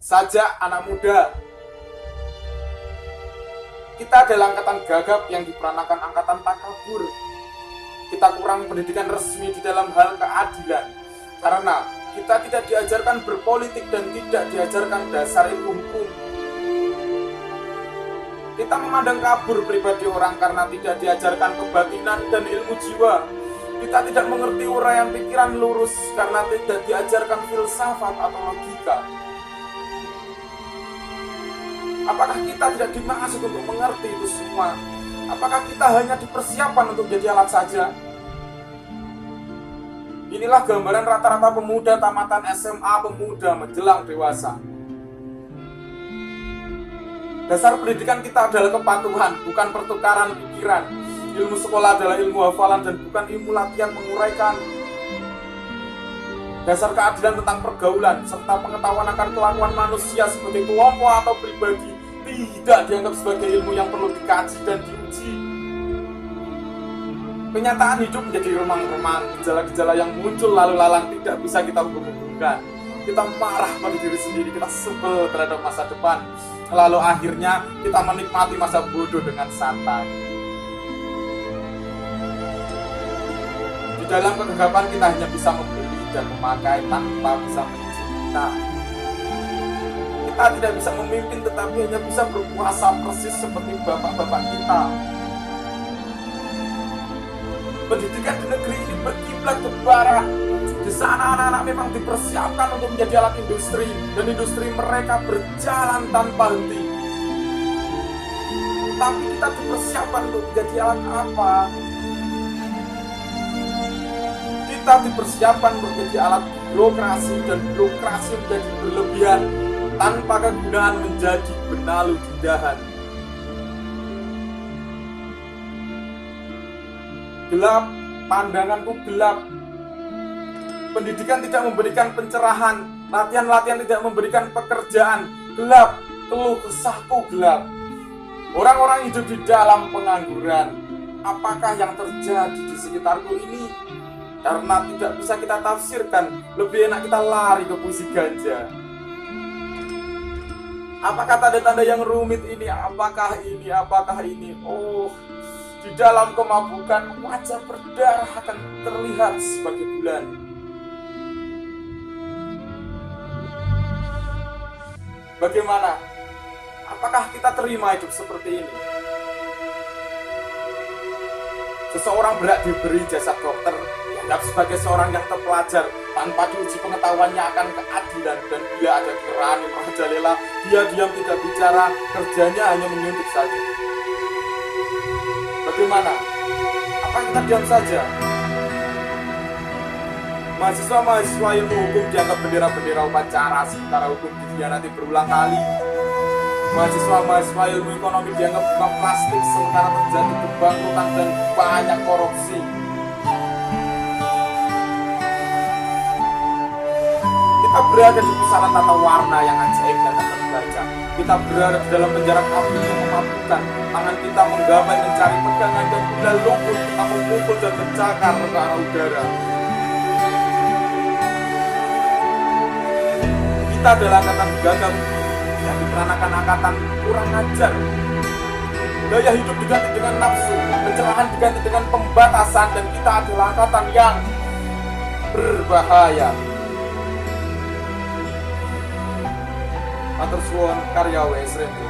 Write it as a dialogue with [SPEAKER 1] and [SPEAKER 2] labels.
[SPEAKER 1] saja anak muda. Kita adalah angkatan gagap yang diperanakan angkatan takabur. Kita kurang pendidikan resmi di dalam hal keadilan, karena kita tidak diajarkan berpolitik dan tidak diajarkan dasar ilmu hukum. Kita memandang kabur pribadi orang karena tidak diajarkan kebatinan dan ilmu jiwa. Kita tidak mengerti uraian pikiran lurus karena tidak diajarkan filsafat atau logika. Apakah kita tidak dimaksud untuk mengerti itu semua? Apakah kita hanya dipersiapkan untuk jadi alat saja? Inilah gambaran rata-rata pemuda tamatan SMA pemuda menjelang dewasa. Dasar pendidikan kita adalah kepatuhan, bukan pertukaran pikiran. Ilmu sekolah adalah ilmu hafalan dan bukan ilmu latihan menguraikan. Dasar keadilan tentang pergaulan serta pengetahuan akan kelakuan manusia sebagai kelompok atau pribadi tidak dianggap sebagai ilmu yang perlu dikaji dan diuji. Kenyataan hidup menjadi remang-remang, gejala-gejala yang muncul lalu lalang tidak bisa kita hubungkan. Kita marah pada diri sendiri, kita sebel terhadap masa depan. Lalu akhirnya kita menikmati masa bodoh dengan santai. Di dalam kegagapan kita hanya bisa membeli dan memakai tanpa bisa mencinta. Kita tidak bisa memimpin tetapi hanya bisa berkuasa persis seperti bapak-bapak kita. Pendidikan di negeri ini berkiblat ke barat. Di sana anak-anak memang dipersiapkan untuk menjadi alat industri dan industri mereka berjalan tanpa henti. Tapi kita dipersiapkan untuk menjadi alat apa? Kita dipersiapkan untuk menjadi alat birokrasi dan birokrasi menjadi berlebihan tanpa kegunaan menjadi benalu indahan. Gelap, pandanganku gelap. Pendidikan tidak memberikan pencerahan, latihan-latihan tidak memberikan pekerjaan. Gelap, keluh kesahku gelap. Orang-orang hidup di dalam pengangguran. Apakah yang terjadi di sekitarku ini? Karena tidak bisa kita tafsirkan, lebih enak kita lari ke puisi ganja. Apakah tanda-tanda yang rumit ini? Apakah ini? Apakah ini? Oh, di dalam kemabukan wajah berdarah akan terlihat sebagai bulan. Bagaimana? Apakah kita terima hidup seperti ini? Seseorang berhak diberi jasa dokter, dianggap sebagai seorang yang terpelajar, tanpa diuji pengetahuannya akan keadilan, dan bila ada kirani merajalela, dia diam tidak bicara, kerjanya hanya menyuntik saja. Bagaimana? Apa kita diam saja? Mahasiswa-mahasiswa ilmu hukum dianggap bendera-bendera upacara, sementara hukum dikhianati berulang kali. Mahasiswa-mahasiswa ilmu ekonomi dianggap bunga plastik, sementara terjadi kebangkrutan dan banyak korupsi. Kita berada di pusaran tata warna yang ajaib dan tak terbaca. Kita berada di dalam penjara kabut yang memabukkan. Tangan kita menggapai mencari pegangan, dan bila lumpuh kita memukul dan mencakar ke arah udara. Kita adalah angkatan gagap yang diperanakan angkatan kurang ajar. Gaya hidup diganti dengan nafsu, pencerahan diganti dengan pembatasan, dan kita adalah angkatan yang berbahaya. Matur suwun karya W.S. Rendro.